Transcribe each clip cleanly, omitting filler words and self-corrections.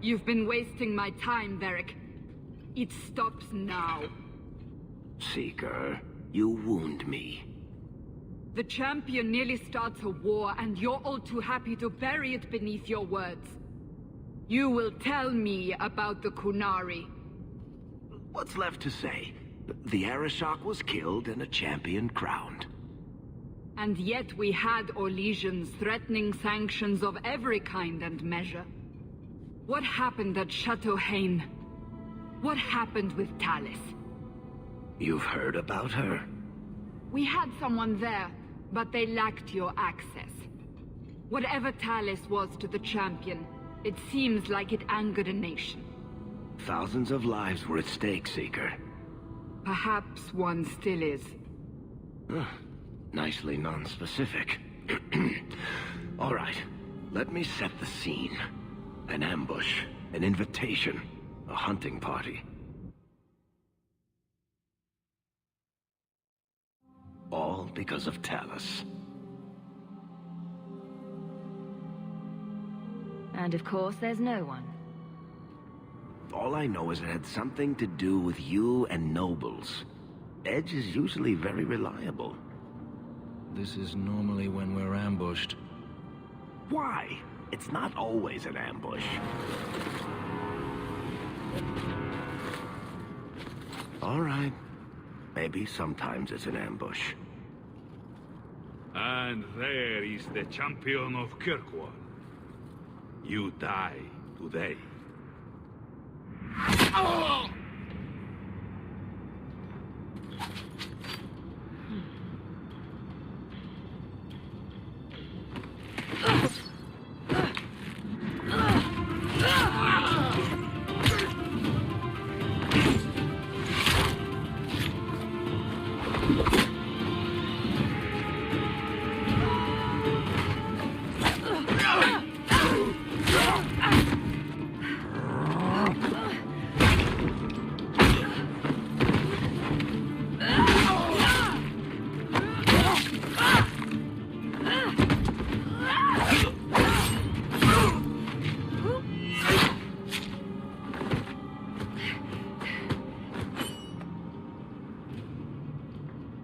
You've been wasting my time, Varric. It stops now. Seeker, you wound me. The champion nearly starts a war, and you're all too happy to bury it beneath your words. You will tell me about the Qunari. What's left to say? The Arishok was killed and a champion crowned. And yet we had Orlesians threatening sanctions of every kind and measure. What happened at Chateau Hain? What happened with Talis? You've heard about her? We had someone there, but they lacked your access. Whatever Talis was to the champion, it seems like it angered a nation. Thousands of lives were at stake, Seeker. Perhaps one still is. Nicely non-specific. All right, let me set the scene. An ambush, an invitation, a hunting party. All because of Talis. And of course, there's no one. All I know is it had something to do with you and nobles. Edge is usually very reliable. This is normally when we're ambushed. Why? It's not always an ambush. All right. Maybe sometimes it's an ambush. And there is the champion of Kirkwall. You die today. Oh!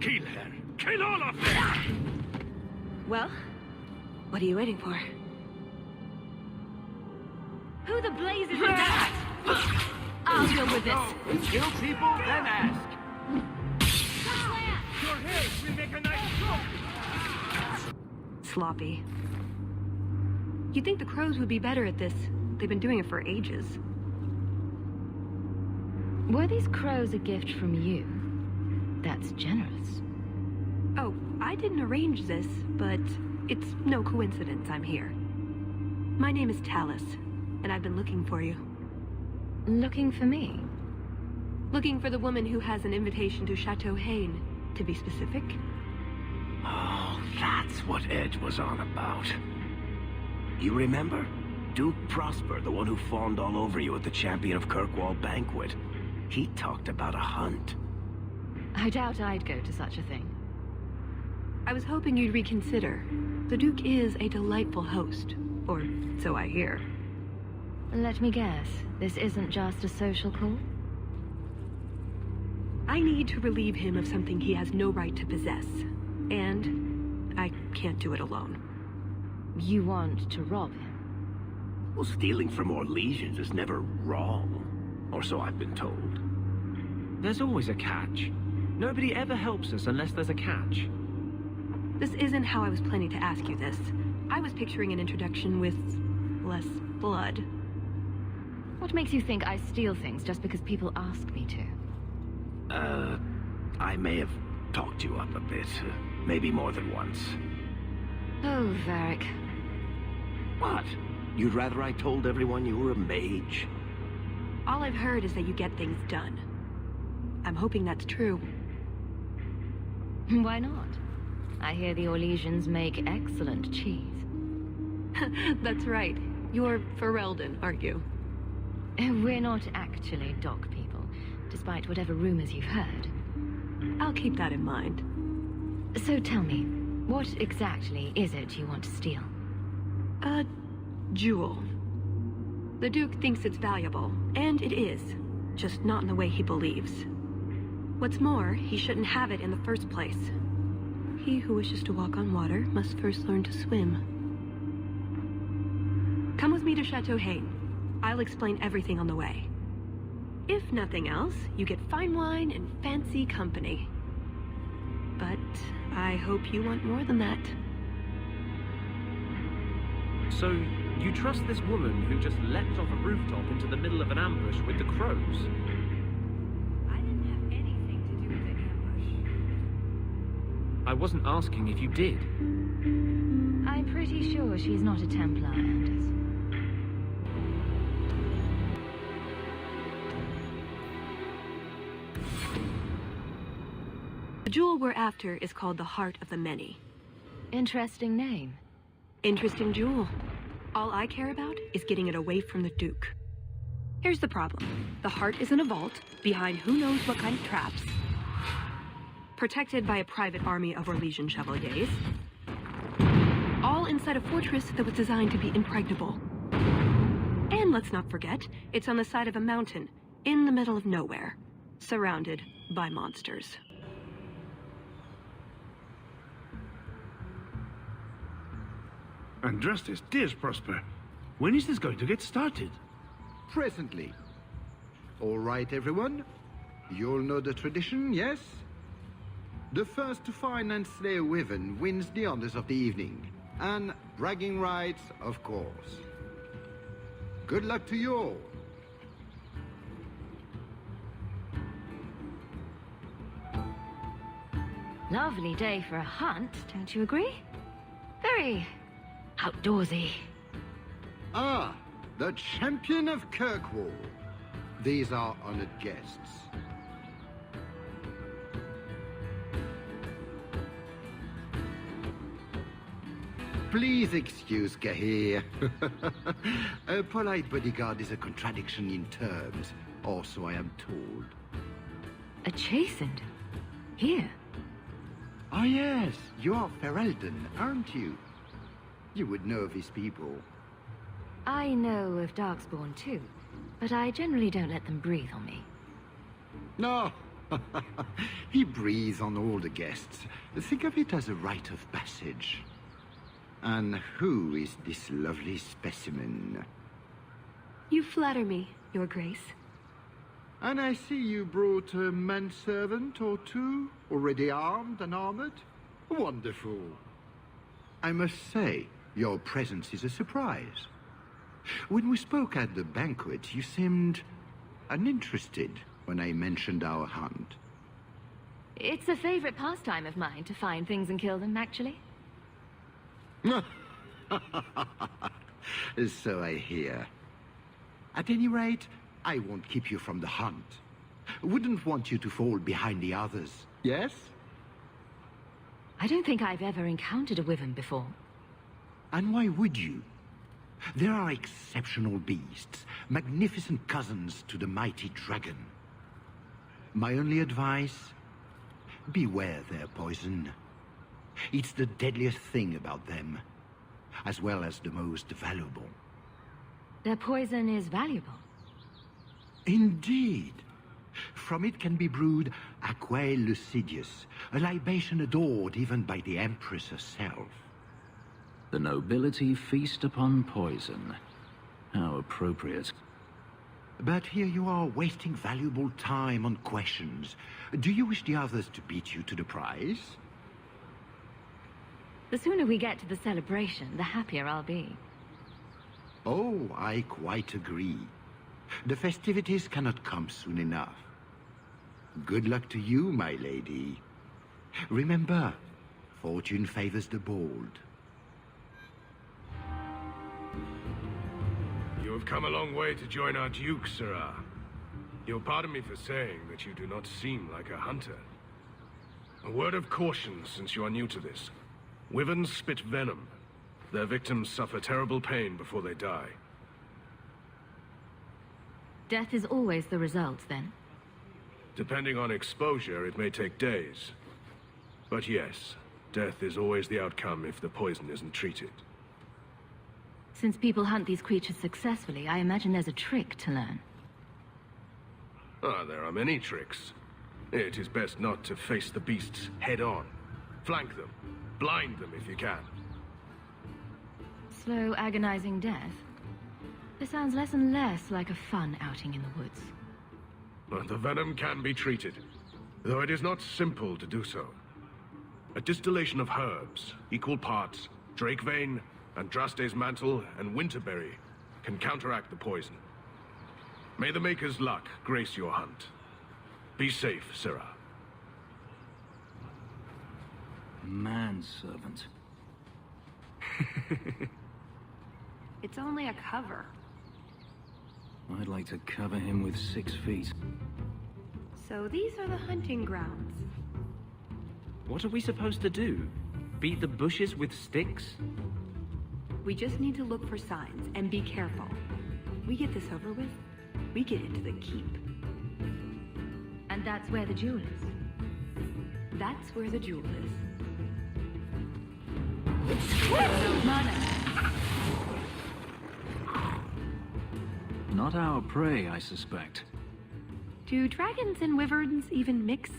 Kill her! Kill all of them! Well, what are you waiting for? Who the blazes is that? I'll deal with this. Kill people, then ask. Your head will make a nice trophy. Sloppy. You'd think the crows would be better at this. They've been doing it for ages. Were these crows a gift from you? That's generous. Oh, I didn't arrange this, but it's no coincidence I'm here. My name is Talis, and I've been looking for you. Looking for me? Looking for the woman who has an invitation to Chateau Hain, to be specific. Oh, that's what Edge was on about. You remember? Duke Prosper, the one who fawned all over you at the Champion of Kirkwall banquet. He talked about a hunt. I doubt I'd go to such a thing. I was hoping you'd reconsider. The Duke is a delightful host, or so I hear. Let me guess, this isn't just a social call? I need to relieve him of something he has no right to possess. And I can't do it alone. You want to rob him? Well, stealing from Orlesians is never wrong. Or so I've been told. There's always a catch. Nobody ever helps us unless there's a catch. This isn't how I was planning to ask you this. I was picturing an introduction with less blood. What makes you think I steal things just because people ask me to? I may have talked you up a bit. Maybe more than once. Oh, Varric. What? You'd rather I told everyone you were a mage? All I've heard is that you get things done. I'm hoping that's true. Why not? I hear the Orlesians make excellent cheese. That's right. You're Ferelden, aren't you? We're not actually dog people, despite whatever rumors you've heard. I'll keep that in mind. So tell me, what exactly is it you want to steal? A jewel. The Duke thinks it's valuable, and it is. Just not in the way he believes. What's more, he shouldn't have it in the first place. He who wishes to walk on water must first learn to swim. Come with me to Chateau Haine. I'll explain everything on the way. If nothing else, you get fine wine and fancy company. But I hope you want more than that. So, you trust this woman who just leapt off a rooftop into the middle of an ambush with the crows? I didn't have anything to do with the ambush. I wasn't asking if you did. I'm pretty sure she's not a Templar, Anders. The jewel we're after is called the Heart of the Many. Interesting name. Interesting jewel. All I care about is getting it away from the Duke. Here's the problem. The heart is in a vault, behind who knows what kind of traps. Protected by a private army of Orlesian chevaliers. All inside a fortress that was designed to be impregnable. And let's not forget, it's on the side of a mountain, in the middle of nowhere, surrounded by monsters. Andrastes, dears Prosper, when is this going to get started? Presently. All right, everyone. You'll know the tradition, yes? The first to find and slay a wyvern wins the honors of the evening. And bragging rights, of course. Good luck to you all. Lovely day for a hunt, don't you agree? Very outdoorsy. Ah, the champion of Kirkwall. These are honored guests. Please excuse Gahir. A polite bodyguard is a contradiction in terms, or so I am told. A chastened? Here? Ah yes, you are Ferelden, aren't you? You would know these people. I know of Darkspawn too, but I generally don't let them breathe on me. No, he breathes on all the guests. Think of it as a rite of passage. And who is this lovely specimen? You flatter me, Your Grace. And I see you brought a manservant or two, already armed and armored. Wonderful. I must say, your presence is a surprise. When we spoke at the banquet, you seemed uninterested when I mentioned our hunt. It's a favorite pastime of mine to find things and kill them, actually. So I hear. At any rate, I won't keep you from the hunt. Wouldn't want you to fall behind the others, yes? I don't think I've ever encountered a wyvern before. And why would you? There are exceptional beasts, magnificent cousins to the mighty dragon. My only advice? Beware their poison. It's the deadliest thing about them, as well as the most valuable. Their poison is valuable. Indeed. From it can be brewed Aquae Lucidius, a libation adored even by the Empress herself. The nobility feast upon poison. How appropriate. But here you are wasting valuable time on questions. Do you wish the others to beat you to the prize? The sooner we get to the celebration, the happier I'll be. Oh, I quite agree. The festivities cannot come soon enough. Good luck to you, my lady. Remember, fortune favors the bold. You have come a long way to join our Duke, Sirrah. You'll pardon me for saying that you do not seem like a hunter. A word of caution since you are new to this. Wyverns spit venom. Their victims suffer terrible pain before they die. Death is always the result, then? Depending on exposure, it may take days. But yes, death is always the outcome if the poison isn't treated. Since people hunt these creatures successfully, I imagine there's a trick to learn. Ah, there are many tricks. It is best not to face the beasts head-on. Flank them. Blind them if you can. Slow, agonizing death? This sounds less and less like a fun outing in the woods. But the venom can be treated, though it is not simple to do so. A distillation of herbs, equal parts, Drakevane, Andraste's mantle, and winterberry can counteract the poison. May the Maker's luck grace your hunt. Be safe, Syrah. Manservant. It's only a cover. I'd like to cover him with 6 feet. So these are the hunting grounds. What are we supposed to do? Beat the bushes with sticks? We just need to look for signs and be careful. We get this over with, we get into the keep. And that's where the jewel is. That's where the jewel is. Not our prey, I suspect. Do dragons and wyverns even mix?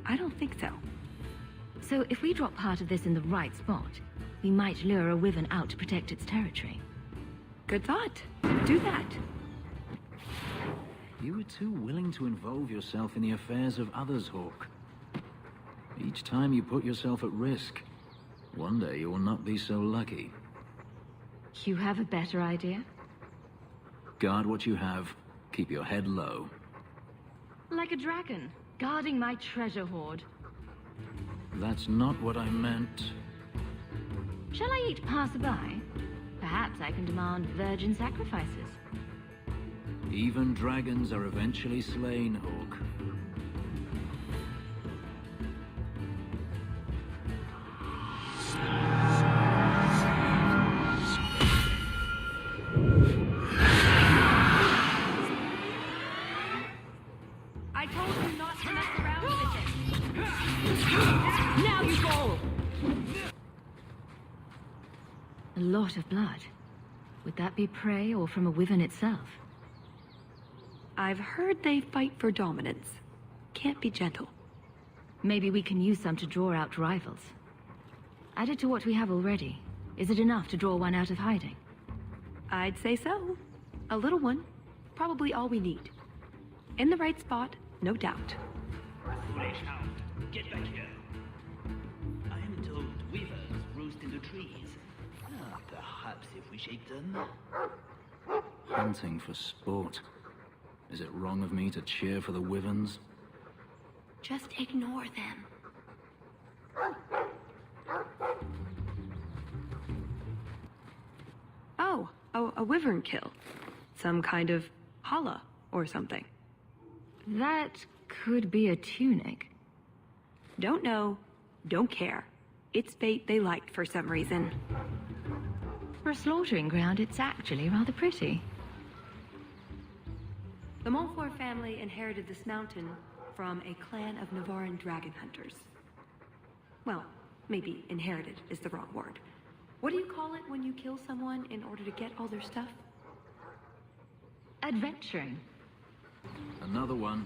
I don't think so. So if we drop part of this in the right spot, we might lure a wyvern out to protect its territory. Good thought. Do that. You were too willing to involve yourself in the affairs of others, Hawke. Each time you put yourself at risk, one day you will not be so lucky. You have a better idea? Guard what you have. Keep your head low. Like a dragon, guarding my treasure hoard. That's not what I meant. Shall I eat passerby? Perhaps I can demand virgin sacrifices. Even dragons are eventually slain, Hawke. I told you not to mess around with it. Now you go! A lot of blood. Would that be prey or from a wyvern itself? I've heard they fight for dominance. Can't be gentle. Maybe we can use some to draw out rivals. Added to what we have already, is it enough to draw one out of hiding? I'd say so. A little one. Probably all we need. In the right spot, no doubt. Fresh hound, get back here. I am told weavers roost in the trees. Perhaps if we shake them. Hunting for sport. Is it wrong of me to cheer for the wyverns? Just ignore them. Oh, a wyvern kill. Some kind of holla or something. That could be a tunic. Don't know, don't care. It's fate they liked for some reason. For a slaughtering ground, it's actually rather pretty. The Montfort family inherited this mountain from a clan of Navaran dragon hunters. Well, maybe inherited is the wrong word. What do you call it when you kill someone in order to get all their stuff? Adventuring. Another one.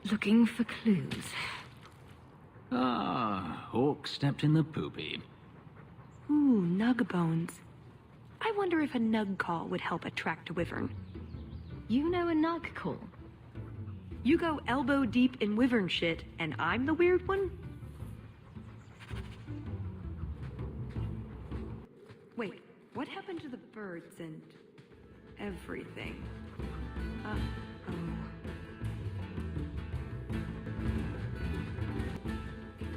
Looking for clues. Ah, Hawke stepped in the poopy. Ooh, nug bones. I wonder if a nug call would help attract a wyvern. You know a nug call? You go elbow deep in wyvern shit, and I'm the weird one? Wait, what happened to the birds and everything? Uh-oh.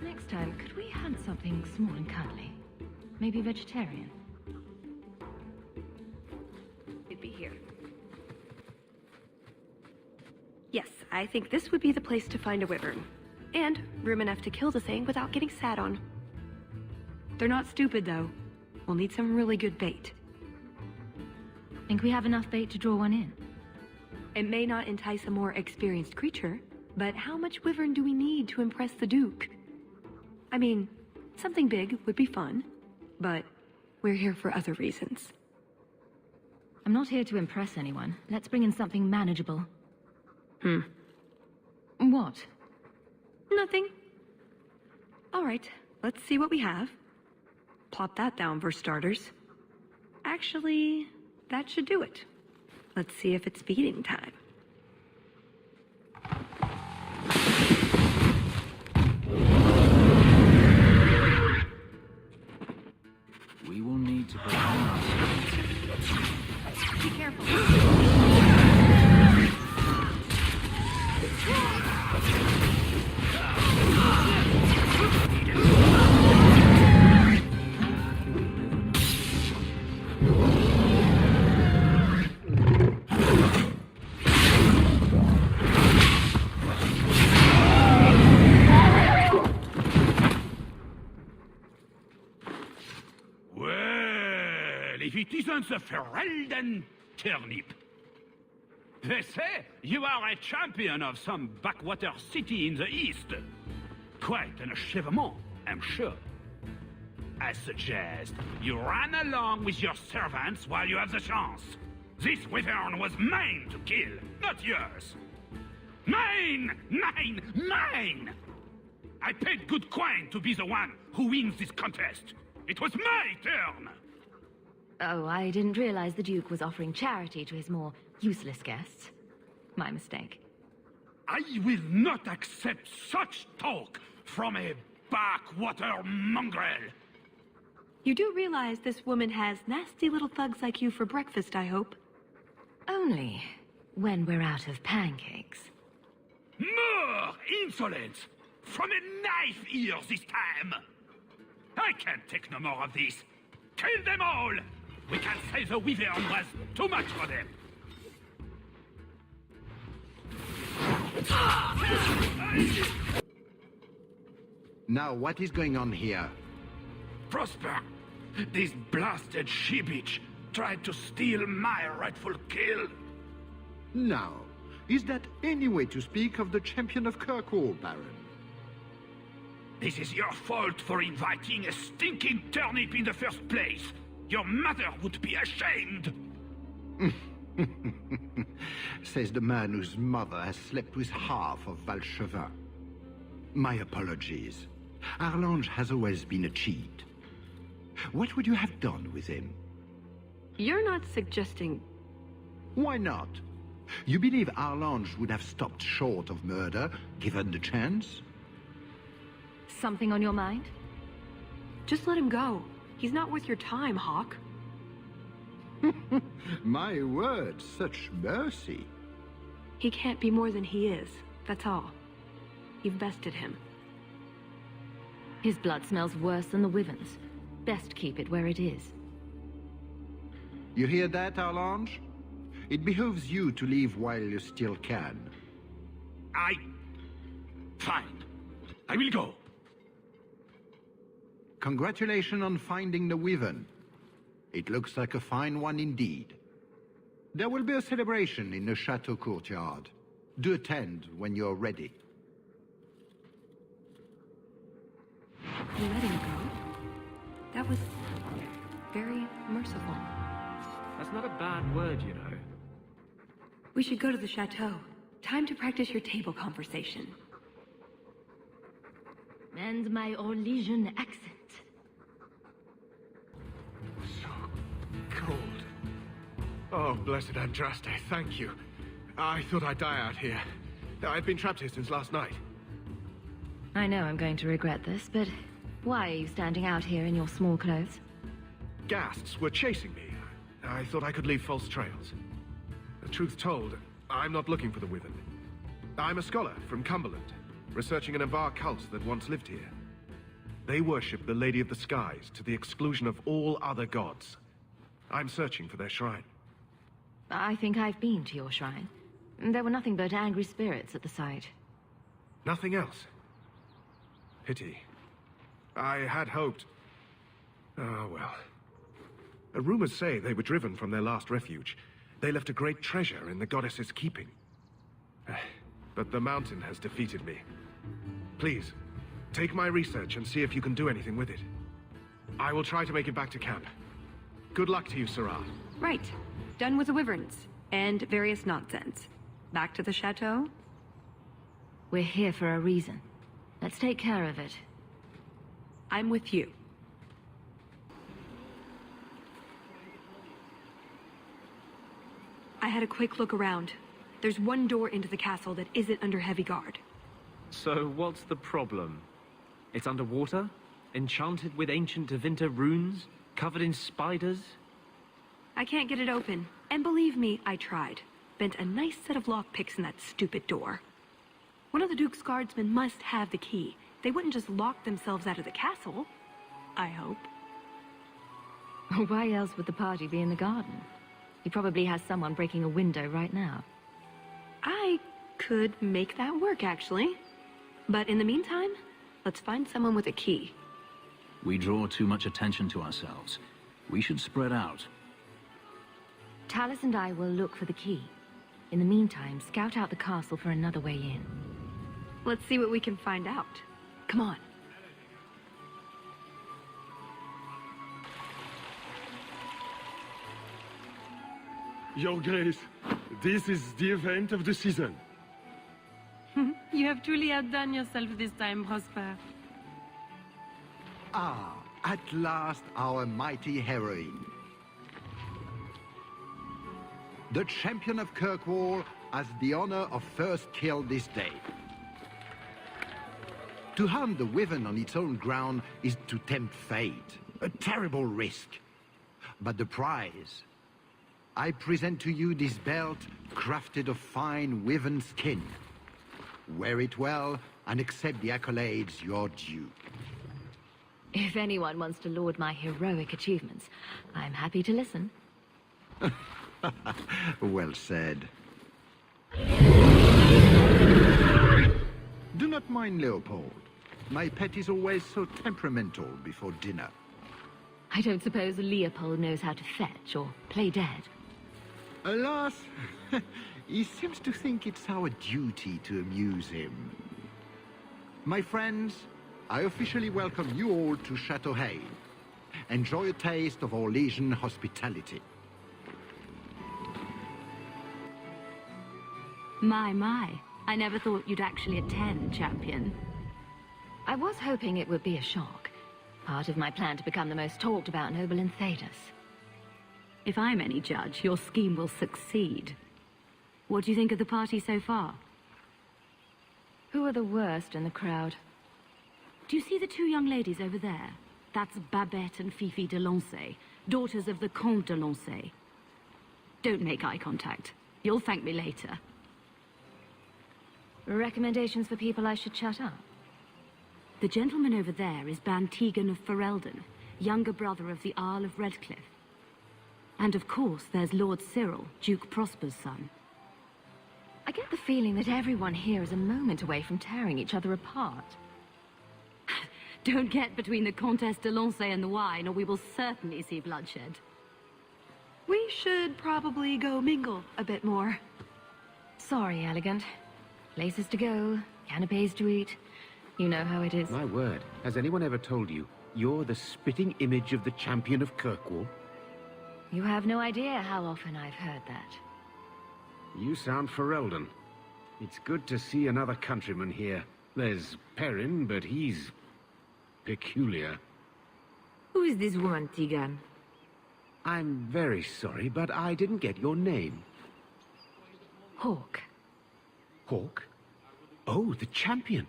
Next time, could we hunt something small and cuddly? Maybe vegetarian? It'd be here. Yes, I think this would be the place to find a wyvern. And room enough to kill the thing without getting sat on. They're not stupid, though. We'll need some really good bait. Think we have enough bait to draw one in? It may not entice a more experienced creature, but how much wyvern do we need to impress the Duke? I mean, something big would be fun. but we're here for other reasons. I'm not here to impress anyone. Let's bring in something manageable. What? Nothing. All right, let's see what we have. Plop that down for starters. Actually, that should do it. Let's see if it's feeding time. We will need to prepare ourselves. Be careful. If it isn't the Ferelden turnip. They say you are a champion of some backwater city in the east. Quite an achievement, I'm sure. I suggest you run along with your servants while you have the chance. This wyvern was mine to kill, not yours. Mine! Mine! Mine! I paid good coin to be the one who wins this contest. It was my turn! Oh, I didn't realize the Duke was offering charity to his more useless guests. My mistake. I will not accept such talk from a backwater mongrel. You do realize this woman has nasty little thugs like you for breakfast, I hope? Only when we're out of pancakes. More insolence! From a knife ear this time! I can't take no more of this. Kill them all! We can't say the wyvern was too much for them. Now, what is going on here? Prosper, this blasted she-bitch tried to steal my rightful kill. Now, is that any way to speak of the champion of Kirkwall, Baron? This is your fault for inviting a stinking turnip in the first place. Your mother would be ashamed. Says the man whose mother has slept with half of Valchevin. My apologies. Arlange has always been a cheat. What would you have done with him? You're not suggesting... Why not? You believe Arlange would have stopped short of murder, given the chance? Something on your mind? Just let him go. He's not worth your time, Hawke. My word, such mercy. He can't be more than he is, that's all. You've bested him. His blood smells worse than the wyvern's. Best keep it where it is. You hear that, Arlange? It behooves you to leave while you still can. Fine. I will go. Congratulations on finding the wyvern. It looks like a fine one indeed. There will be a celebration in the chateau courtyard. Do attend when you're ready. You let him go? That was very merciful. That's not a bad word, you know. We should go to the chateau. Time to practice your table conversation. And my Orlesian accent. Cold. Oh, blessed Andraste, thank you. I thought I'd die out here. I've been trapped here since last night. I know I'm going to regret this, but why are you standing out here in your small clothes? Ghasts were chasing me. I thought I could leave false trails. The truth told, I'm not looking for the Wyvern. I'm a scholar from Cumberland, researching an Avar cult that once lived here. They worship the Lady of the Skies to the exclusion of all other gods. I'm searching for their shrine. I think I've been to your shrine. There were nothing but angry spirits at the site. Nothing else. Pity. I had hoped... Oh, well. Rumors say they were driven from their last refuge. They left a great treasure in the goddess's keeping. But the mountain has defeated me. Please, take my research and see if you can do anything with it. I will try to make it back to camp. Good luck to you, Syrah. Right. Done with the wyverns. And various nonsense. Back to the chateau? We're here for a reason. Let's take care of it. I'm with you. I had a quick look around. There's one door into the castle that isn't under heavy guard. So what's the problem? It's underwater? Enchanted with ancient Tevinter runes? Covered in spiders? I can't get it open. And believe me, I tried. Bent a nice set of lockpicks in that stupid door. One of the Duke's guardsmen must have the key. They wouldn't just lock themselves out of the castle. I hope. Why else would the party be in the garden? He probably has someone breaking a window right now. I could make that work, actually. But in the meantime, let's find someone with a key. We draw too much attention to ourselves. We should spread out. Tallis and I will look for the key. In the meantime, scout out the castle for another way in. Let's see what we can find out. Come on. Your Grace, this is the event of the season. You have truly outdone yourself this time, Prosper. Ah, at last our mighty heroine. The champion of Kirkwall has the honor of first kill this day. To hunt the wyvern on its own ground is to tempt fate, a terrible risk. But the prize, I present to you this belt crafted of fine wyvern skin. Wear it well and accept the accolades you're due. If anyone wants to laud my heroic achievements, I'm happy to listen. Well said. Do not mind Leopold. My pet is always so temperamental before dinner. I don't suppose Leopold knows how to fetch or play dead. Alas, he seems to think it's our duty to amuse him. My friends, I officially welcome you all to Chateau Hain. Enjoy a taste of Orlesian hospitality. My. I never thought you'd actually attend, champion. I was hoping it would be a shock. Part of my plan to become the most talked about noble in Thedas. If I'm any judge, your scheme will succeed. What do you think of the party so far? Who are the worst in the crowd? Do you see the two young ladies over there? That's Babette and Fifi de Lancey, daughters of the Comte de Lancey. Don't make eye contact. You'll thank me later. Recommendations for people I should shut up? The gentleman over there is Bantegan of Ferelden, younger brother of the Earl of Redcliffe. And of course, there's Lord Cyril, Duke Prosper's son. I get the feeling that everyone here is a moment away from tearing each other apart. Don't get between the Comtesse de Lancey and the wine, or we will certainly see bloodshed. We should probably go mingle a bit more. Sorry, Elegant. Places to go, canapes to eat. You know how it is. My word, has anyone ever told you you're the spitting image of the champion of Kirkwall? You have no idea how often I've heard that. You sound Ferelden. It's good to see another countryman here. There's Perrin, but he's peculiar. Who is this woman, Tegan? I'm very sorry, but I didn't get your name. Hawke. Hawke? Oh, the champion.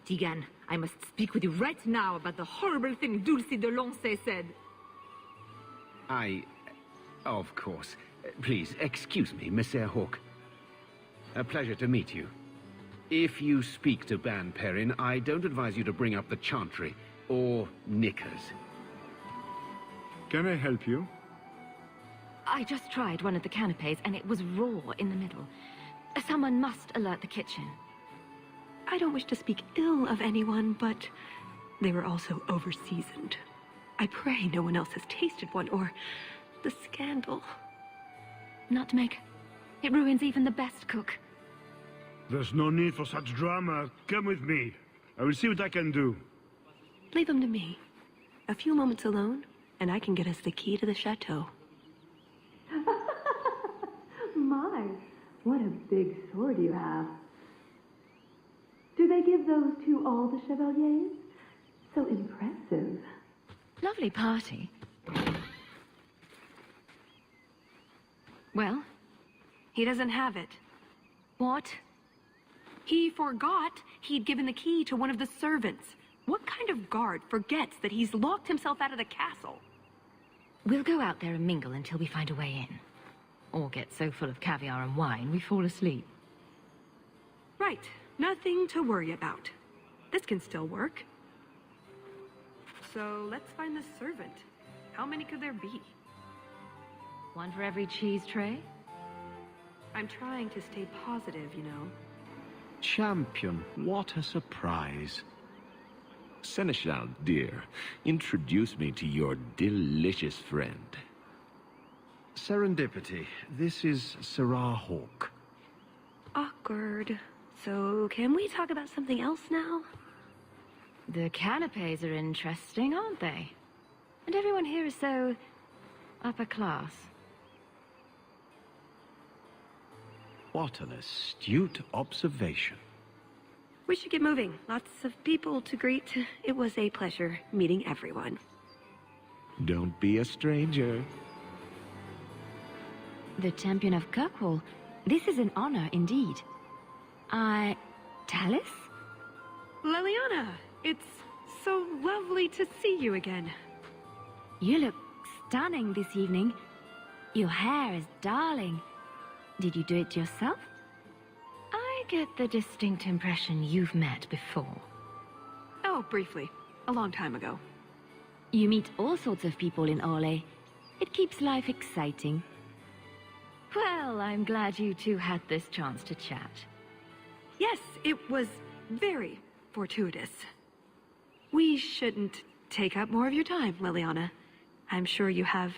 Tegan, I must speak with you right now about the horrible thing Dulce de Lancey said. Of course. Please, excuse me, Monsieur Hawke. A pleasure to meet you. If you speak to Ban Perrin, I don't advise you to bring up the Chantry, or knickers. Can I help you? I just tried one of the canapes, and it was raw in the middle. Someone must alert the kitchen. I don't wish to speak ill of anyone, but they were also over-seasoned. I pray no one else has tasted one, or the scandal. Nutmeg. It ruins even the best cook. There's no need for such drama. Come with me. I will see what I can do. Leave them to me. A few moments alone, and I can get us the key to the chateau. My, what a big sword you have. Do they give those to all the chevaliers? So impressive. Lovely party. Well? He doesn't have it. What? He forgot he'd given the key to one of the servants. What kind of guard forgets that he's locked himself out of the castle? We'll go out there and mingle until we find a way in. Or get so full of caviar and wine we fall asleep. Right. Nothing to worry about. This can still work. So let's find the servant. How many could there be? One for every cheese tray? I'm trying to stay positive, you know. Champion, what a surprise. Seneschal, dear, introduce me to your delicious friend. Serendipity, this is Sirrah Hawke. Awkward. So, can we talk about something else now? The canapes are interesting, aren't they? And everyone here is so upper class. What an astute observation. We should get moving. Lots of people to greet. It was a pleasure meeting everyone. Don't be a stranger. The champion of Kirkwall. This is an honor indeed. Tallis? Leliana, it's so lovely to see you again. You look stunning this evening. Your hair is darling. Did you do it yourself? I get the distinct impression you've met before. Oh, briefly. A long time ago. You meet all sorts of people in Orlais. It keeps life exciting. Well, I'm glad you two had this chance to chat. Yes, it was very fortuitous. We shouldn't take up more of your time, Leliana. I'm sure you have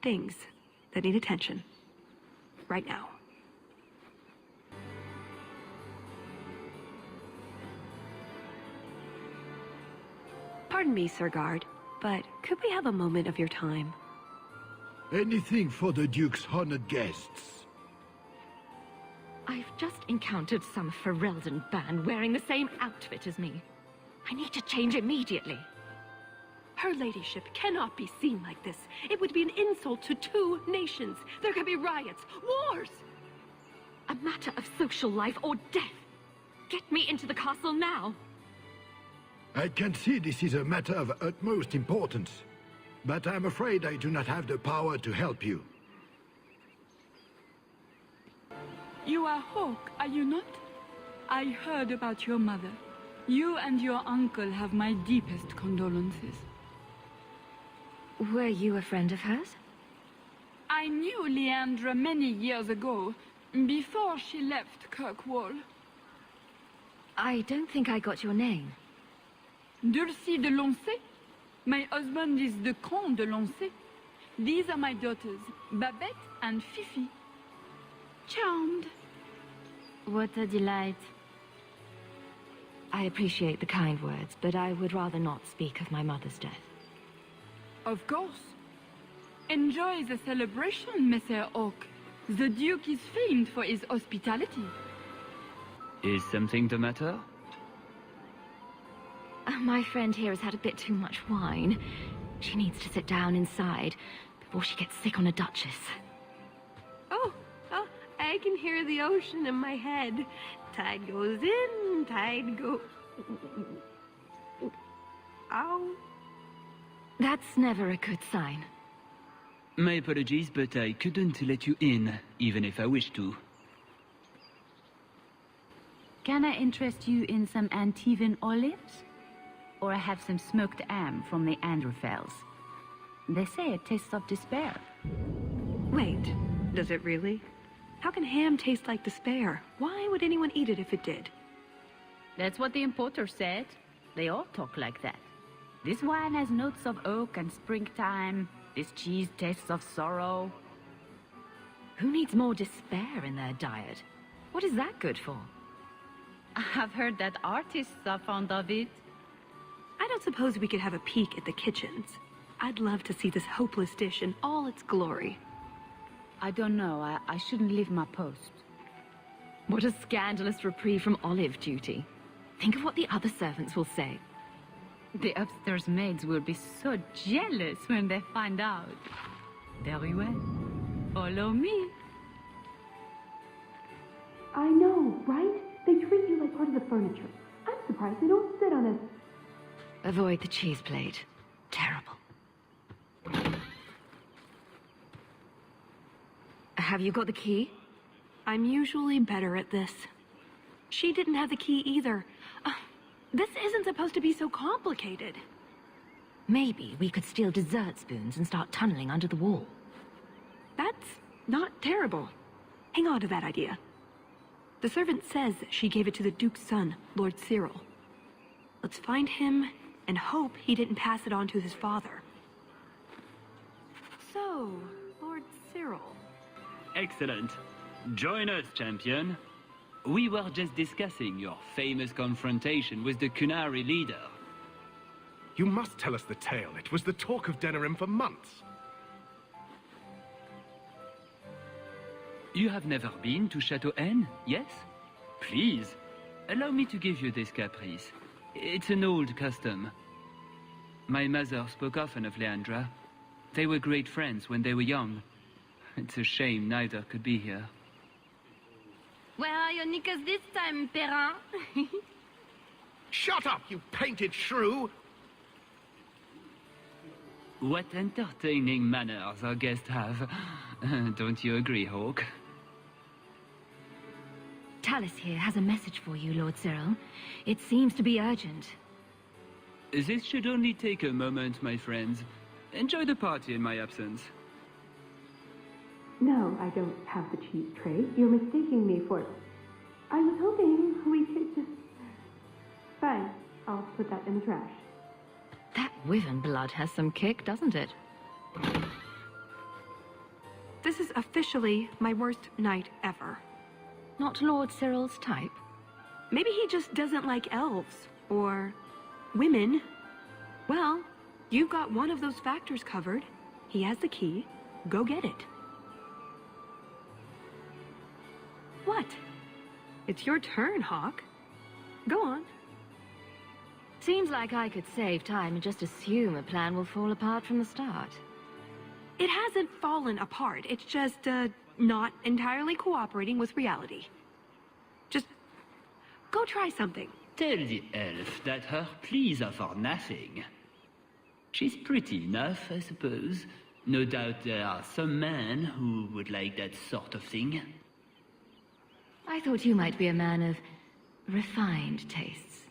things that need attention. Right now. Pardon me, Sir Guard, but could we have a moment of your time? Anything for the Duke's honored guests. I've just encountered some Ferelden band wearing the same outfit as me. I need to change immediately. Her ladyship cannot be seen like this. It would be an insult to two nations. There could be riots, wars. A matter of social life or death. Get me into the castle now. I can see this is a matter of utmost importance, but I'm afraid I do not have the power to help you. You are Hawke, are you not? I heard about your mother. You and your uncle have my deepest condolences. Were you a friend of hers? I knew Leandra many years ago, before she left Kirkwall. I don't think I got your name. Dulcie de Lancey. My husband is the Comte de Lancey. These are my daughters, Babette and Fifi. Charmed. What a delight. I appreciate the kind words, but I would rather not speak of my mother's death. Of course. Enjoy the celebration, Messer Hawke. The Duke is famed for his hospitality. Is something the matter? My friend here has had a bit too much wine. She needs to sit down inside before she gets sick on a duchess. Oh, I can hear the ocean in my head. Tide goes in, tide goes... Ow. That's never a good sign. My apologies, but I couldn't let you in, even if I wished to. Can I interest you in some Antivan olives? Or I have some smoked ham from the Androfels. They say it tastes of despair. Wait, does it really? How can ham taste like despair? Why would anyone eat it if it did? That's what the importer said. They all talk like that. This wine has notes of oak and springtime. This cheese tastes of sorrow. Who needs more despair in their diet? What is that good for? I've heard that artists are fond of it. I don't suppose we could have a peek at the kitchens. I'd love to see this hopeless dish in all its glory. I don't know. I shouldn't leave my post. What a scandalous reprieve from olive duty. Think of what the other servants will say. The upstairs maids will be so jealous when they find out. Very well. Follow me. I know, right? They treat you like part of the furniture. I'm surprised they don't sit on it. Avoid the cheese plate. Terrible. Have you got the key? I'm usually better at this. She didn't have the key either. This isn't supposed to be so complicated. Maybe we could steal dessert spoons and start tunneling under the wall. That's not terrible. Hang on to that idea. The servant says she gave it to the Duke's son, Lord Cyril. Let's find him and hope he didn't pass it on to his father. So, Lord Cyril. Excellent. Join us, champion. We were just discussing your famous confrontation with the Qunari leader. You must tell us the tale. It was the talk of Denerim for months. You have never been to Chateau Haine, yes? Please, allow me to give you this caprice. It's an old custom. My mother spoke often of Leandra. They were great friends when they were young. It's a shame neither could be here. Where are your knickers this time, Perrin? Shut up, you painted shrew! What entertaining manners our guests have. Don't you agree, Hawke? Tallis here has a message for you, Lord Cyril. It seems to be urgent. This should only take a moment, my friends. Enjoy the party in my absence. No, I don't have the cheese tray. You're mistaking me for... I was hoping we could just... Fine, I'll put that in the trash. That Wyvern blood has some kick, doesn't it? This is officially my worst night ever. Not Lord Cyril's type? Maybe he just doesn't like elves. Or... women. Well, you've got one of those factors covered. He has the key. Go get it. What? It's your turn, Hawke. Go on. Seems like I could save time and just assume a plan will fall apart from the start. It hasn't fallen apart. It's just, not entirely cooperating with reality. Just go try something. Tell the elf that her pleas are for nothing. She's pretty enough, I suppose. No doubt there are some men who would like that sort of thing. I thought you might be a man of refined tastes.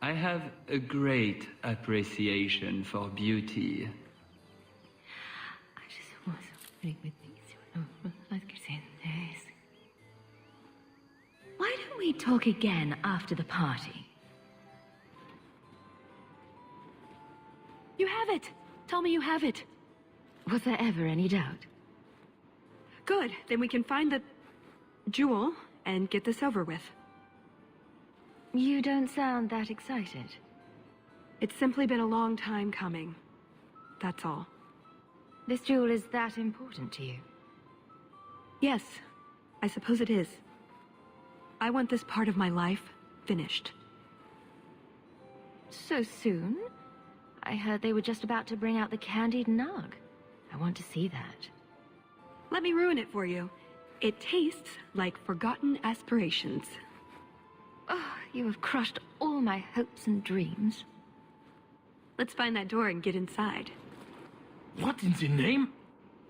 I have a great appreciation for beauty. Why don't we talk again after the party? You have it! Tell me you have it. Was there ever any doubt? Good, then we can find the jewel and get this over with. You don't sound that excited. It's simply been a long time coming. That's all. This jewel is that important to you? Yes, I suppose it is. I want this part of my life finished. So soon? I heard they were just about to bring out the candied nug. I want to see that. Let me ruin it for you. It tastes like forgotten aspirations. Oh, you have crushed all my hopes and dreams. Let's find that door and get inside. What in the name?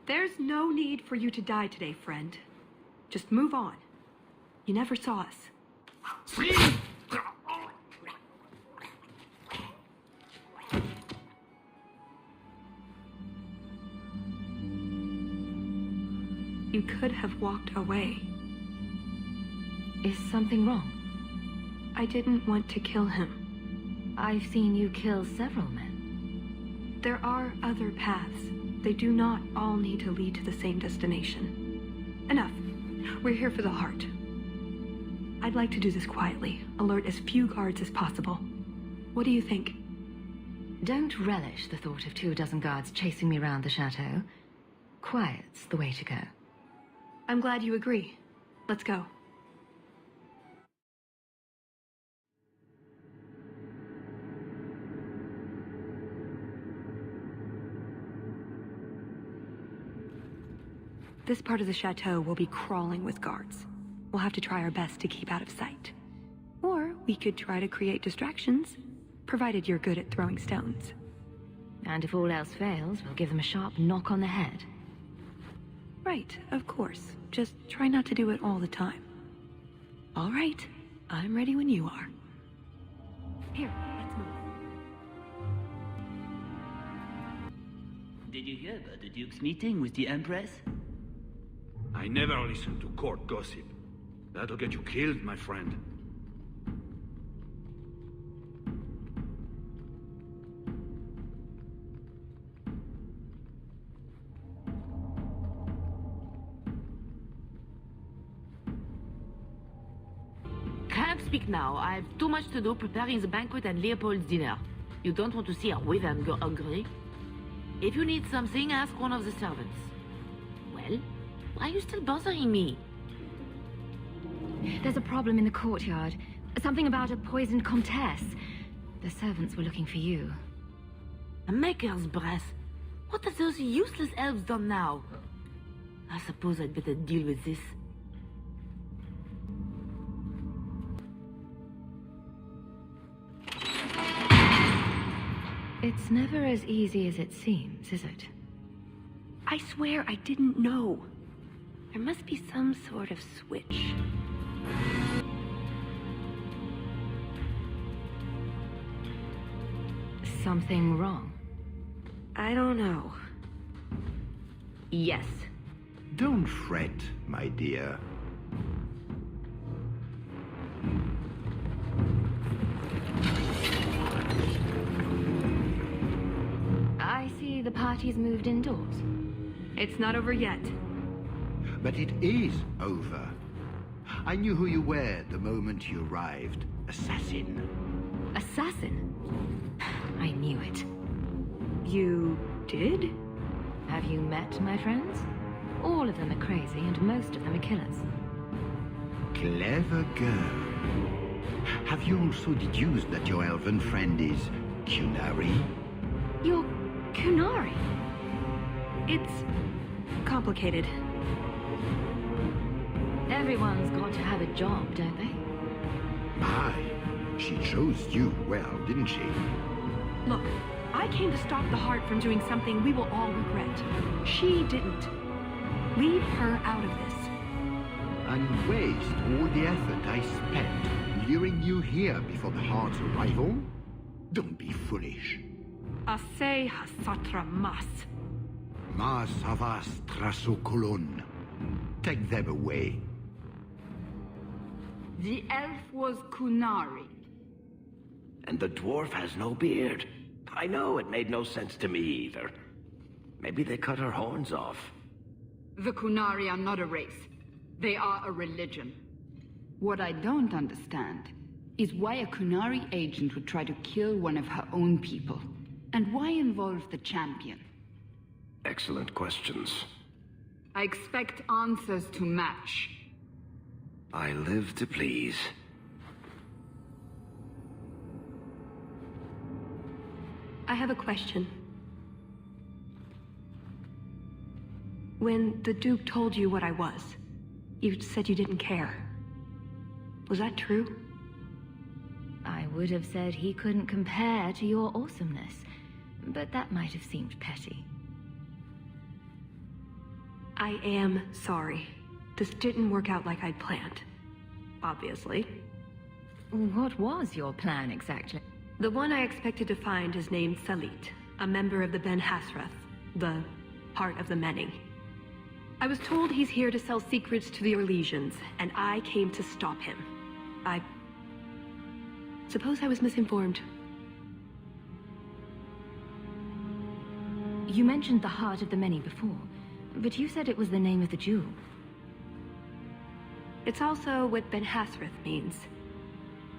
There's no need for you to die today, friend. Just move on. You never saw us. You could have walked away. Is something wrong? I didn't want to kill him. I've seen you kill several men. There are other paths. They do not all need to lead to the same destination. Enough. We're here for the heart. I'd like to do this quietly. Alert as few guards as possible. What do you think? Don't relish the thought of 24 guards chasing me around the chateau. Quiet's the way to go. I'm glad you agree. Let's go. This part of the chateau will be crawling with guards. We'll have to try our best to keep out of sight. Or we could try to create distractions, provided you're good at throwing stones. And if all else fails, we'll give them a sharp knock on the head. Right, of course. Just try not to do it all the time. All right, I'm ready when you are. Here, let's move. Did you hear about the Duke's meeting with the Empress? I never listen to court gossip. That'll get you killed, my friend. Can't speak now. I have too much to do preparing the banquet and Leopold's dinner. You don't want to see a wyvern go hungry. If you need something, ask one of the servants. Well, why are you still bothering me? There's a problem in the courtyard. Something about a poisoned comtesse. The servants were looking for you. A maker's breath. What have those useless elves done now? I suppose I'd better deal with this. It's never as easy as it seems, is it? I swear I didn't know. There must be some sort of switch. Something wrong? I don't know. Yes. Don't fret, my dear. I see the party's moved indoors. It's not over yet. But it is over. I knew who you were the moment you arrived. Assassin. Assassin? I knew it. You did? Have you met my friends? All of them are crazy, and most of them are killers. Clever girl. Have you also deduced that your elven friend is Qunari? You're Qunari? It's complicated. Everyone's got to have a job, don't they? My, she chose you well, didn't she? Look, I came to stop the Heart from doing something we will all regret. She didn't. Leave her out of this. And waste all the effort I spent luring you here before the Heart's arrival? Don't be foolish. Assez hasatra mas. Mas havas trasokolon. Take them away. The elf was Qunari. And the dwarf has no beard. I know, it made no sense to me either. Maybe they cut her horns off. The Qunari are not a race. They are a religion. What I don't understand is why a Qunari agent would try to kill one of her own people. And why involve the champion? Excellent questions. I expect answers to match. I live to please. I have a question. When the Duke told you what I was, you said you didn't care. Was that true? I would have said he couldn't compare to your awesomeness, but that might have seemed petty. I am sorry. This didn't work out like I'd planned. Obviously. What was your plan exactly? The one I expected to find is named Salit, a member of the Ben Hasrath, the Heart of the Many. I was told he's here to sell secrets to the Orlesians, and I came to stop him. I suppose I was misinformed. You mentioned the Heart of the Many before, but you said it was the name of the jewel. It's also what Ben Hasrath means.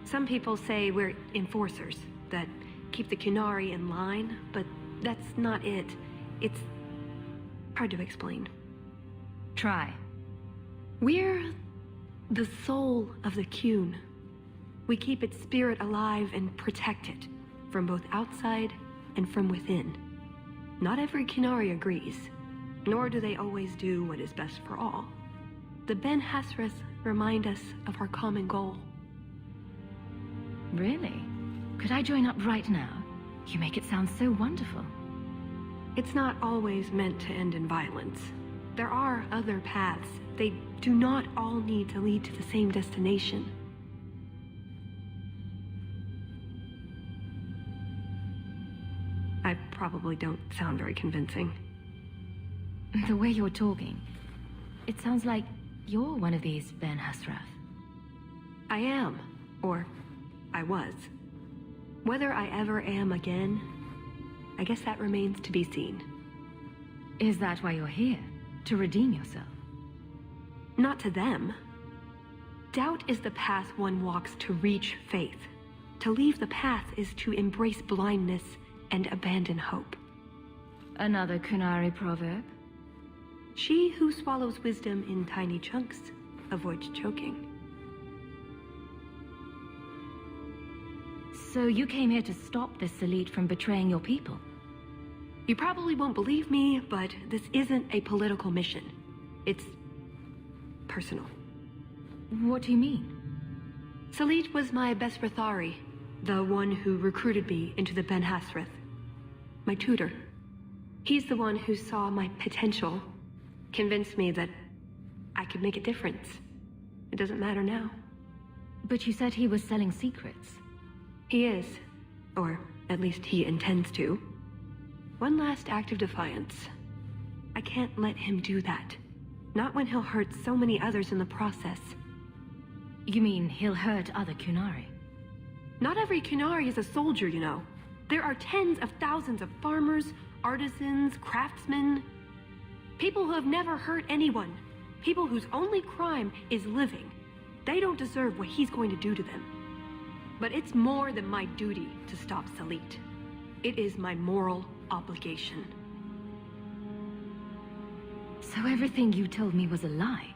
Some people say we're enforcers, that keep the Qunari in line, but that's not it. It's hard to explain. Try. We're the soul of the Qun. We keep its spirit alive and protect it, from both outside and from within. Not every Qunari agrees, nor do they always do what is best for all. The Ben Hassrath remind us of our common goal. Really? Could I join up right now? You make it sound so wonderful. It's not always meant to end in violence. There are other paths. They do not all need to lead to the same destination. I probably don't sound very convincing. The way you're talking, it sounds like you're one of these Ben Hassrath. I am, or I was. Whether I ever am again, I guess that remains to be seen. Is that why you're here? To redeem yourself? Not to them. Doubt is the path one walks to reach faith. To leave the path is to embrace blindness and abandon hope. Another Qunari proverb? She who swallows wisdom in tiny chunks avoids choking. So you came here to stop this elite from betraying your people? You probably won't believe me, but this isn't a political mission. It's personal. What do you mean? Salit was my Besrathari, the one who recruited me into the Ben Hassrath. My tutor. He's the one who saw my potential, convinced me that I could make a difference. It doesn't matter now. But you said he was selling secrets. He is. Or at least he intends to. One last act of defiance. I can't let him do that. Not when he'll hurt so many others in the process. You mean he'll hurt other Qunari? Not every Qunari is a soldier, you know. There are tens of thousands of farmers, artisans, craftsmen. People who have never hurt anyone. People whose only crime is living. They don't deserve what he's going to do to them. But it's more than my duty to stop Salit. It is my moral obligation. So everything you told me was a lie?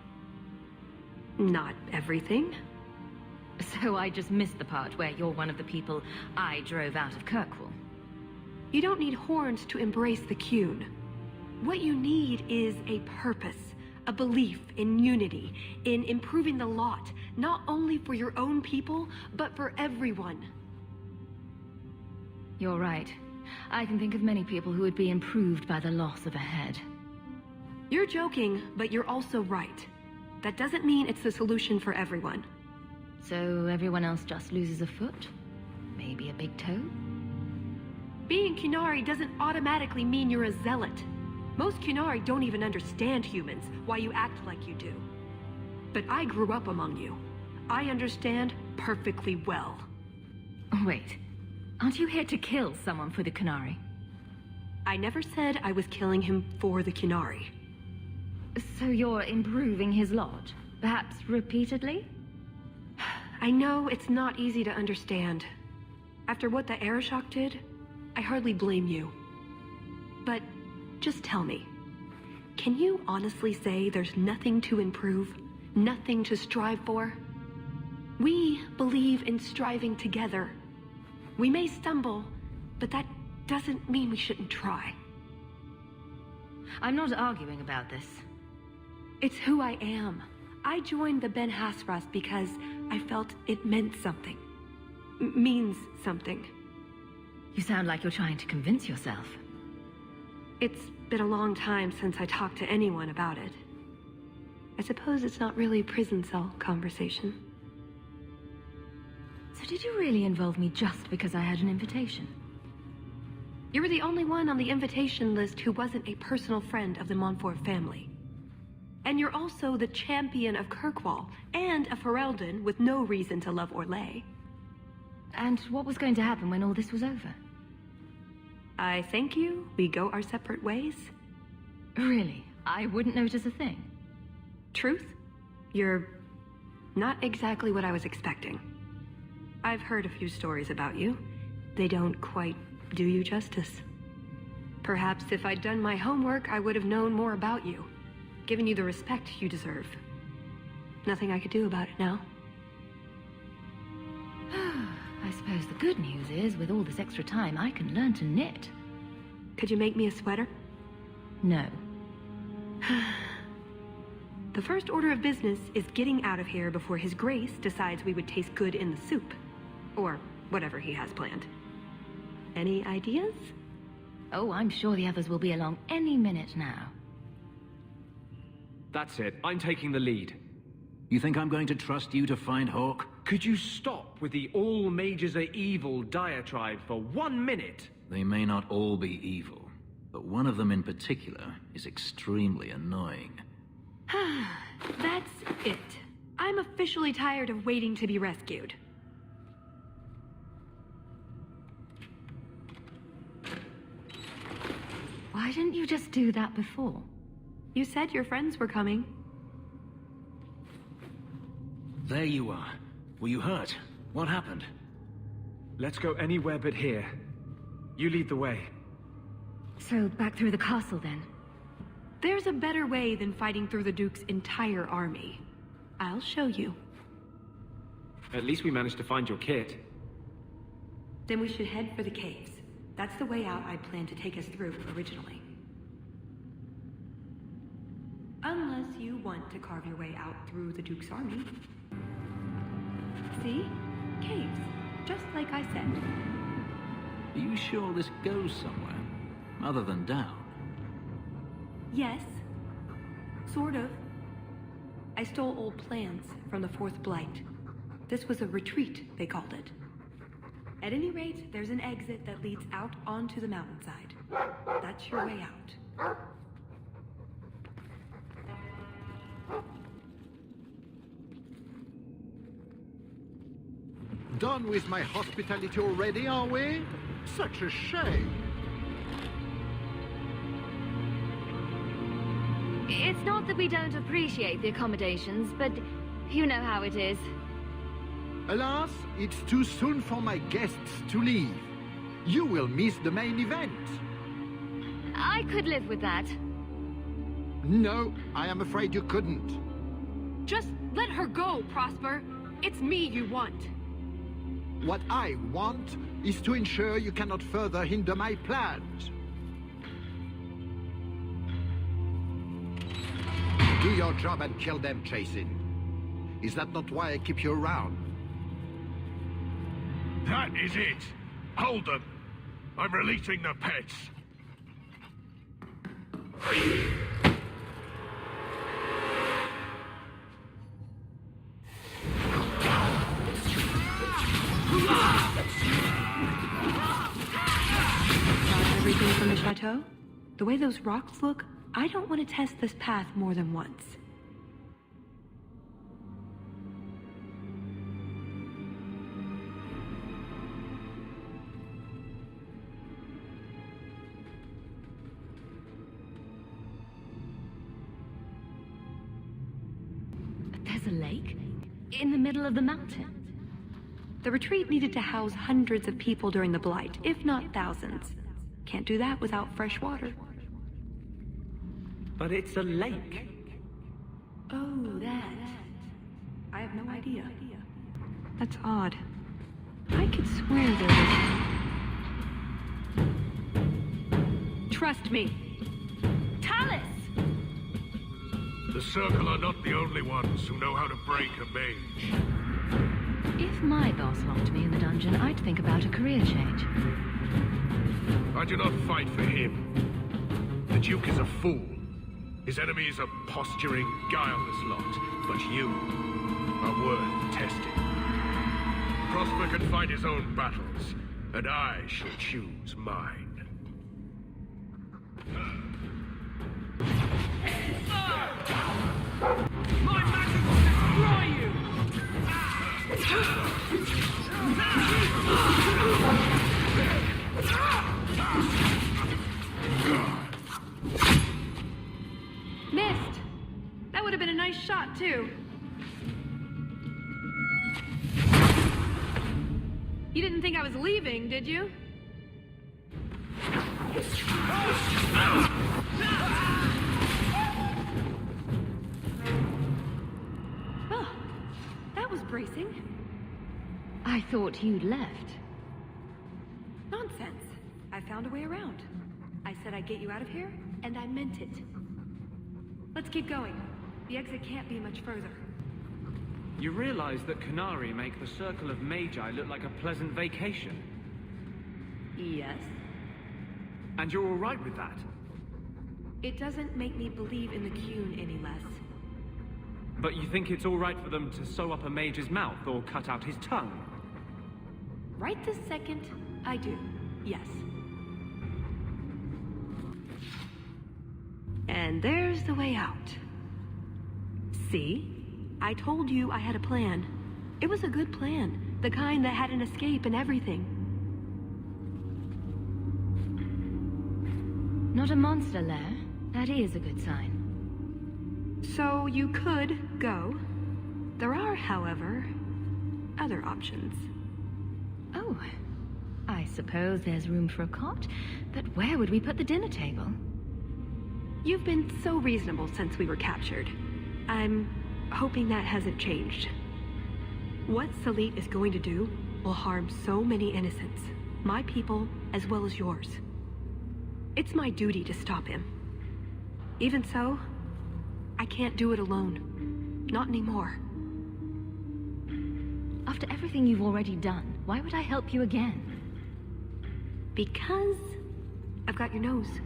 Not everything. So I just missed the part where you're one of the people I drove out of Kirkwall. You don't need horns to embrace the Qun. What you need is a purpose, a belief in unity, in improving the lot, not only for your own people, but for everyone. You're right. I can think of many people who would be improved by the loss of a head. You're joking, but you're also right. That doesn't mean it's the solution for everyone. So everyone else just loses a foot? Maybe a big toe? Being Qunari doesn't automatically mean you're a zealot. Most Qunari don't even understand humans, why you act like you do. But I grew up among you. I understand perfectly well. Wait, aren't you here to kill someone for the Qunari? I never said I was killing him for the Qunari. So you're improving his lot? Perhaps repeatedly? I know it's not easy to understand. After what the Arishok did, I hardly blame you. But just tell me, can you honestly say there's nothing to improve? Nothing to strive for? We believe in striving together. We may stumble, but that doesn't mean we shouldn't try. I'm not arguing about this. It's who I am. I joined the Ben Hassrath because I felt it meant something. Means something. You sound like you're trying to convince yourself. It's been a long time since I talked to anyone about it. I suppose it's not really a prison cell conversation. So did you really involve me just because I had an invitation? You were the only one on the invitation list who wasn't a personal friend of the Montfort family. And you're also the champion of Kirkwall, and a Ferelden with no reason to love Orlais. And what was going to happen when all this was over? I thank you. We go our separate ways. Really? I wouldn't notice a thing. Truth? You're not exactly what I was expecting. I've heard a few stories about you. They don't quite do you justice. Perhaps if I'd done my homework, I would have known more about you, given you the respect you deserve. Nothing I could do about it now. I suppose the good news is, with all this extra time, I can learn to knit. Could you make me a sweater? No. The first order of business is getting out of here before His Grace decides we would taste good in the soup. Or whatever he has planned. Any ideas? Oh, I'm sure the others will be along any minute now. That's it. I'm taking the lead. You think I'm going to trust you to find Hawk? Could you stop with the all mages are evil diatribe for 1 minute? They may not all be evil, but one of them in particular is extremely annoying. That's it. I'm officially tired of waiting to be rescued. Why didn't you just do that before? You said your friends were coming. There you are. Were you hurt? What happened? Let's go anywhere but here. You lead the way. So, back through the castle then? There's a better way than fighting through the Duke's entire army. I'll show you. At least we managed to find your kit. Then we should head for the caves. That's the way out I planned to take us through originally. Unless you want to carve your way out through the Duke's army. See? Caves. Just like I said. Are you sure this goes somewhere? Other than down? Yes. Sort of. I stole old plans from the Fourth Blight. This was a retreat, they called it. At any rate, there's an exit that leads out onto the mountainside. That's your way out. Done with my hospitality already, are we? Such a shame. It's not that we don't appreciate the accommodations, but you know how it is. Alas, it's too soon for my guests to leave. You will miss the main event. I could live with that. No, I am afraid you couldn't. Just let her go, Prosper. It's me you want. What I want is to ensure you cannot further hinder my plans. Do your job and kill them, Chasing. Is that not why I keep you around? That is it. Hold them. I'm releasing the pets. Everything from the chateau? The way those rocks look, I don't want to test this path more than once. There's a lake? In the middle of the mountain? The retreat needed to house hundreds of people during the Blight, if not thousands. Can't do that without fresh water. But it's a lake. Oh, that. I have no idea. That's odd. I could swear there was... Trust me. Talus! The Circle are not the only ones who know how to break a mage. If my boss locked me in the dungeon, I'd think about a career change. I do not fight for him. The Duke is a fool. His enemies a posturing, guileless lot. But you are worth testing. Prosper can fight his own battles, and I shall choose mine. My magic will destroy you! Missed! That would have been a nice shot, too. You didn't think I was leaving, did you? Oh, that was bracing. I thought you'd left. Nonsense. I found a way around. I said I'd get you out of here, and I meant it. Let's keep going. The exit can't be much further. You realize that Qunari make the Circle of Magi look like a pleasant vacation? Yes. And you're alright with that? It doesn't make me believe in the Qun any less. But you think it's alright for them to sew up a mage's mouth or cut out his tongue? Right this second, I do. Yes. And there's the way out. See? I told you I had a plan. It was a good plan. The kind that had an escape and everything. Not a monster lair. That is a good sign. So you could go. There are, however, other options. Oh, I suppose there's room for a cot, but where would we put the dinner table? You've been so reasonable since we were captured. I'm hoping that hasn't changed. What Salit is going to do will harm so many innocents, my people as well as yours. It's my duty to stop him. Even so, I can't do it alone. Not anymore. After everything you've already done, why would I help you again? Because I've got your nose.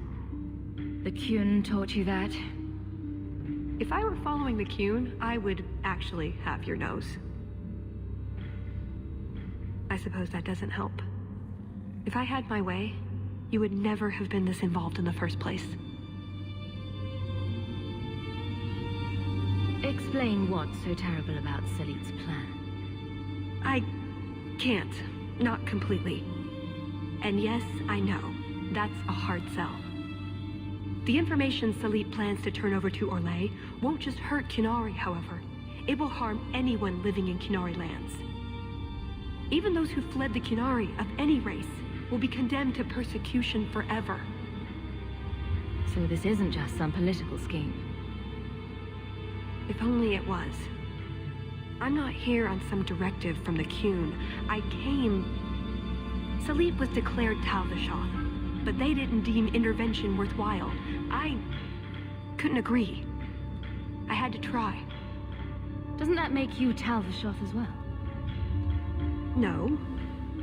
The Qun taught you that? If I were following the Qun, I would actually have your nose. I suppose that doesn't help. If I had my way, you would never have been this involved in the first place. Explain what's so terrible about Salit's plan. I can't. Not completely. And yes, I know. That's a hard sell. The information Salit plans to turn over to Orlais won't just hurt Qunari, however. It will harm anyone living in Qunari lands. Even those who fled the Qunari of any race will be condemned to persecution forever. So this isn't just some political scheme. If only it was. I'm not here on some directive from the Qun. I came... Salit was declared Tal-Vashoth, but they didn't deem intervention worthwhile. I couldn't agree. I had to try. Doesn't that make you Tal-Vashoth as well? No.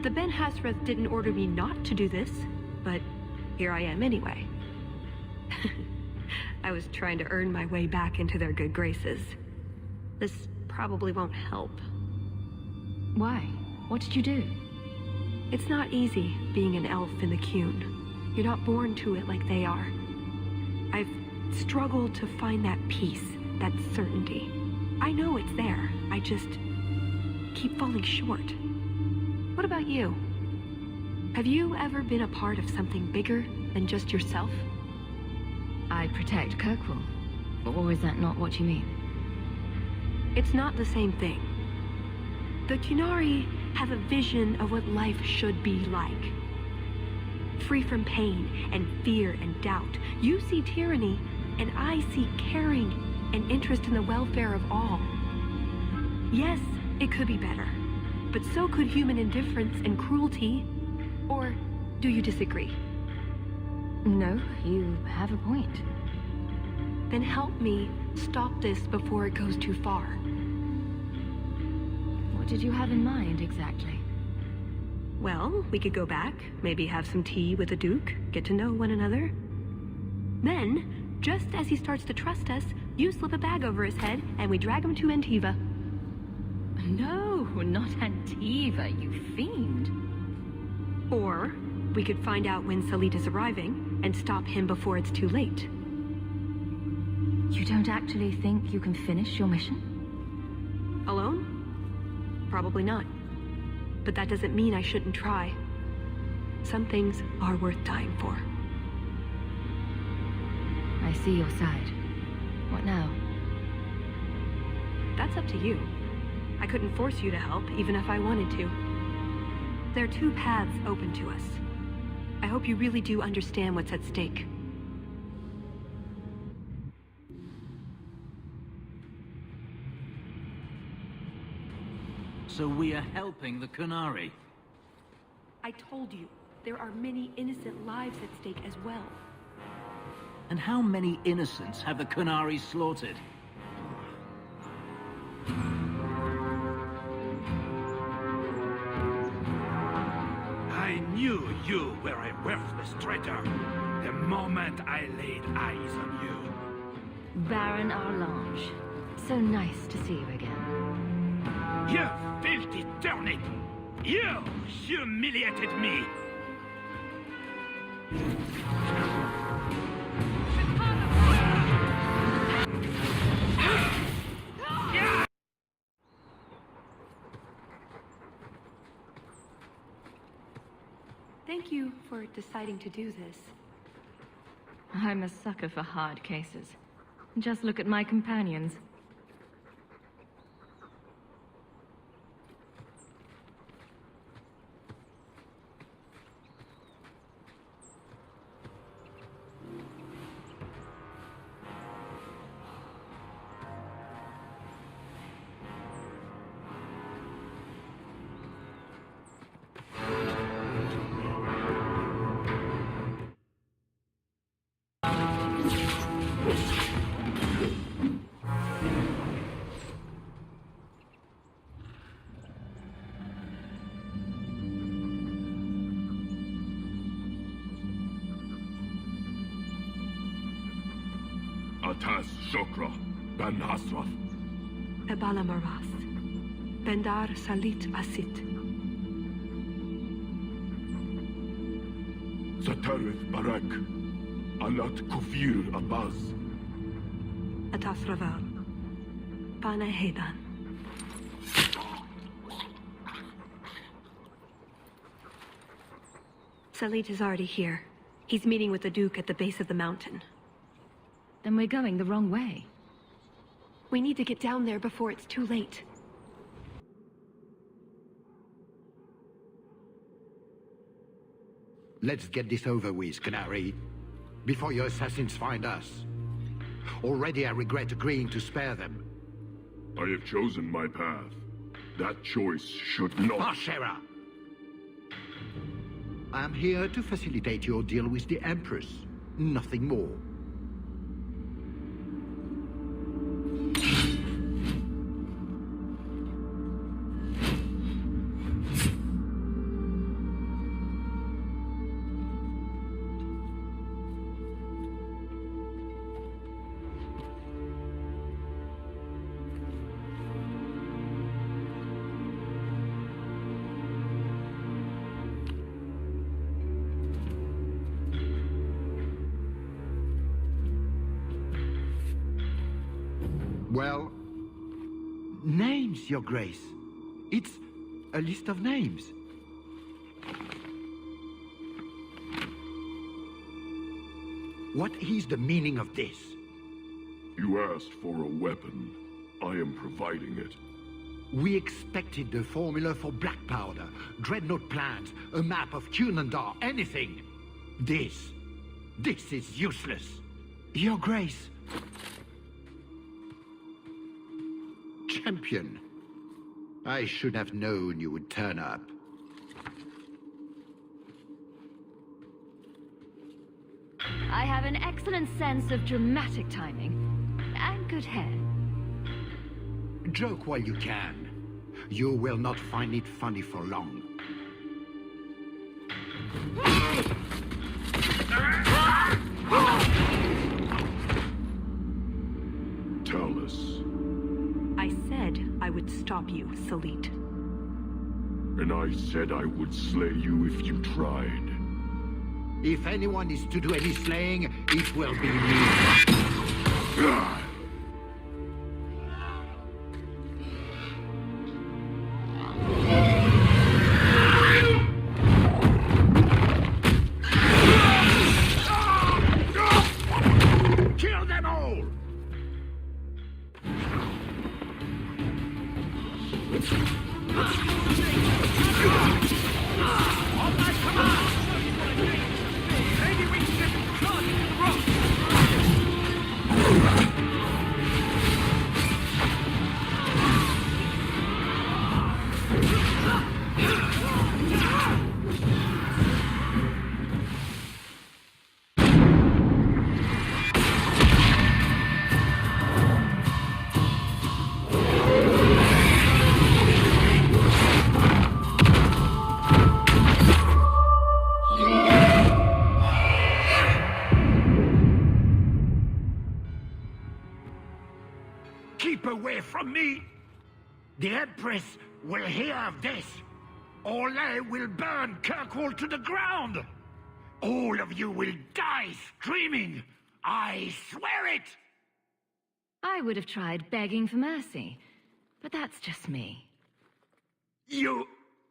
The Ben Hassrath didn't order me not to do this, but here I am anyway. I was trying to earn my way back into their good graces. This probably won't help. Why? What did you do? It's not easy being an elf in the Qun. You're not born to it like they are. I've struggled to find that peace, that certainty. I know it's there. I just keep falling short. What about you? Have you ever been a part of something bigger than just yourself? I protect Kirkwall. Or is that not what you mean? It's not the same thing. The Qunari have a vision of what life should be like. Free from pain and fear and doubt. You see tyranny, and I see caring and interest in the welfare of all. Yes, it could be better, but so could human indifference and cruelty. Or do you disagree? No, you have a point. Then help me stop this before it goes too far. What did you have in mind, exactly? Well, we could go back, maybe have some tea with the Duke, get to know one another. Then, just as he starts to trust us, you slip a bag over his head, and we drag him to Antiva. No, not Antiva, you fiend. Or, we could find out when Salit is arriving, and stop him before it's too late. You don't actually think you can finish your mission? Alone? Probably not. But that doesn't mean I shouldn't try. Some things are worth dying for. I see your side. What now? That's up to you. I couldn't force you to help, even if I wanted to. There are two paths open to us. I hope you really do understand what's at stake. So we are helping the Qunari. I told you, there are many innocent lives at stake as well. And how many innocents have the Qunari slaughtered? I knew you were a worthless traitor the moment I laid eyes on you. Baron Arlange. So nice to see you again. You filthy turnip! You humiliated me! Thank you for deciding to do this. I'm a sucker for hard cases. Just look at my companions. Atas Shokra, Ben Hasrath. Ebala Maras. Bendar Salit Asit. Satarith Barak. Alat Kufir Abaz. Atas Raval. Pana Hedan. Salit is already here. He's meeting with the Duke at the base of the mountain. Then we're going the wrong way. We need to get down there before it's too late. Let's get this over with, Qunari, before your assassins find us. Already I regret agreeing to spare them. I have chosen my path. That choice should not... Bashara! I am here to facilitate your deal with the Empress. Nothing more. Well, names, Your Grace. It's a list of names. What is the meaning of this? You asked for a weapon. I am providing it. We expected the formula for black powder, dreadnought plans, a map of Cunandar, anything. This is useless. Your Grace. Champion. I should have known you would turn up. I have an excellent sense of dramatic timing. And good hair. Joke while you can. You will not find it funny for long. Tell us. I said I would stop you, Salit. And I said I would slay you if you tried. If anyone is to do any slaying, it will be me. Kill them all! On my command! Maybe we can get him charging to the rock! Keep away from me! The Empress will hear of this. Orlais will burn Kirkwall to the ground! All of you will die screaming! I swear it! I would have tried begging for mercy, but that's just me. You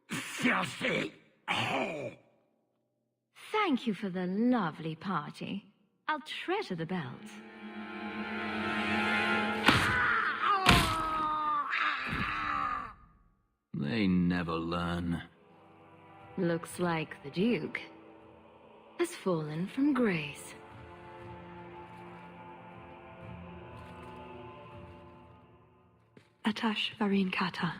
filthy whore! Thank you for the lovely party. I'll treasure the belt. They never learn. Looks like the Duke has fallen from grace. Atash Varin Kata.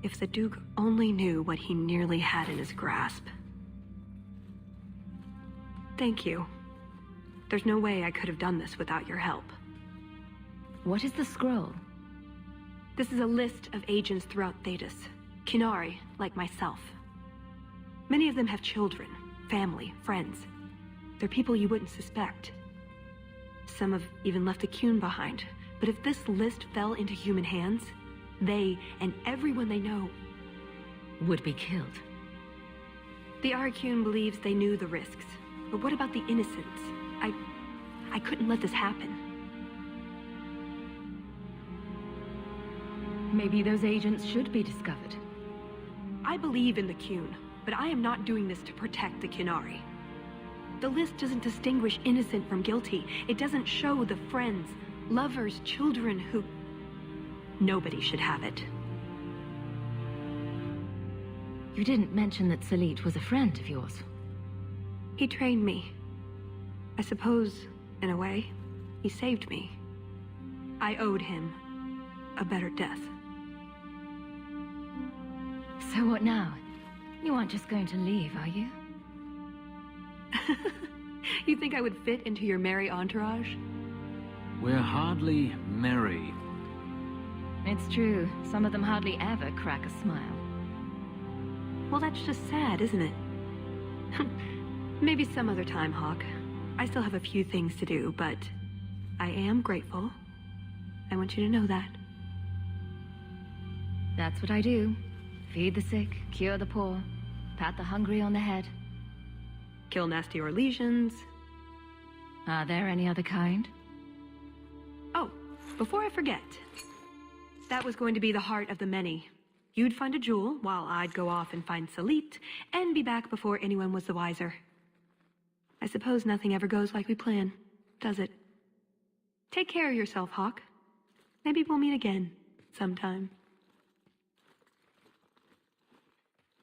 If the Duke only knew what he nearly had in his grasp. Thank you. There's no way I could have done this without your help. What is the scroll? This is a list of agents throughout Thedas. Qunari, like myself. Many of them have children, family, friends. They're people you wouldn't suspect. Some have even left a Qun behind. But if this list fell into human hands, they and everyone they know would be killed. The Arcune believes they knew the risks. But what about the innocents? I couldn't let this happen. Maybe those agents should be discovered. I believe in the Qun, but I am not doing this to protect the Qunari. The list doesn't distinguish innocent from guilty. It doesn't show the friends, lovers, children who... Nobody should have it. You didn't mention that Salit was a friend of yours. He trained me. I suppose, in a way, he saved me. I owed him a better death. So what now? You aren't just going to leave, are you? You think I would fit into your merry entourage? We're hardly merry. It's true. Some of them hardly ever crack a smile. Well, that's just sad, isn't it? Maybe some other time, Hawk. I still have a few things to do, but I am grateful. I want you to know that. That's what I do. Feed the sick, cure the poor, pat the hungry on the head. Kill nasty Orlesians. Are there any other kind? Oh, before I forget. That was going to be the heart of the many. You'd find a jewel, while I'd go off and find Salit, and be back before anyone was the wiser. I suppose nothing ever goes like we plan, does it? Take care of yourself, Hawk. Maybe we'll meet again, sometime.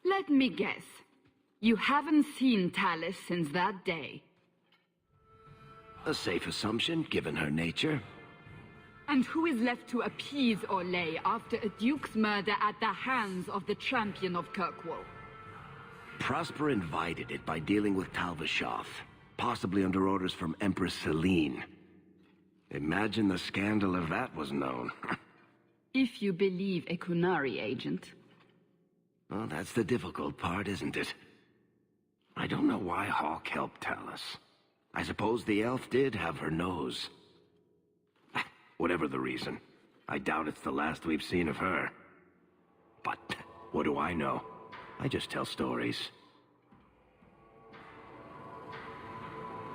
Let me guess. You haven't seen Tallis since that day. A safe assumption, given her nature. And who is left to appease Orlais after a duke's murder at the hands of the champion of Kirkwall? Prosper invited it by dealing with Tal Vashoth, possibly under orders from Empress Celine. Imagine the scandal if that was known. If you believe a Qunari agent. Well, that's the difficult part, isn't it? I don't know why Hawk helped Tallis. I suppose the elf did have her nose. Whatever the reason, I doubt it's the last we've seen of her. But what do I know? I just tell stories.